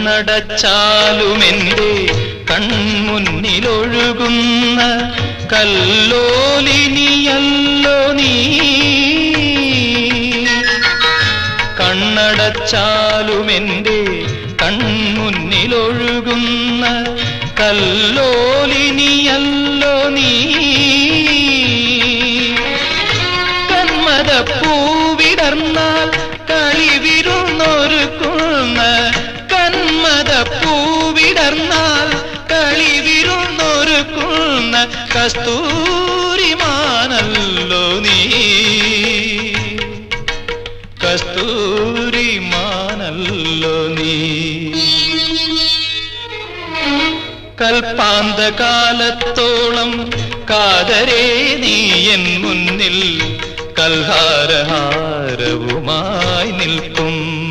കണ്ണടച്ചാലുമെന്റെ കൺമുന്നിലൊഴുകുന്ന കല്ലോലിനിയല്ലോ നീ. കണ്ണടച്ചാലുമെന്റെ കൺമുന്നിലൊഴുകുന്ന കല്ലോലിനിയല്ലോ നീ. കന്മദപ്പൂവിടർന്നാൽ കളിവിരുന്നൊരുക്കുന്ന കന്മദപ്പൂവിടർന്നാൽ കളിവിരുന്നൊരുക്കുന്ന കസ്തൂരിമാനല്ലോ നീ. കസ്തൂരിമാനല്ലോ നീ. കൽപ്പാന്തകാലത്തോളം കാതരേ നീ എൻ മുന്നിൽ കൽഹാരഹാരവുമായി നിൽക്കും.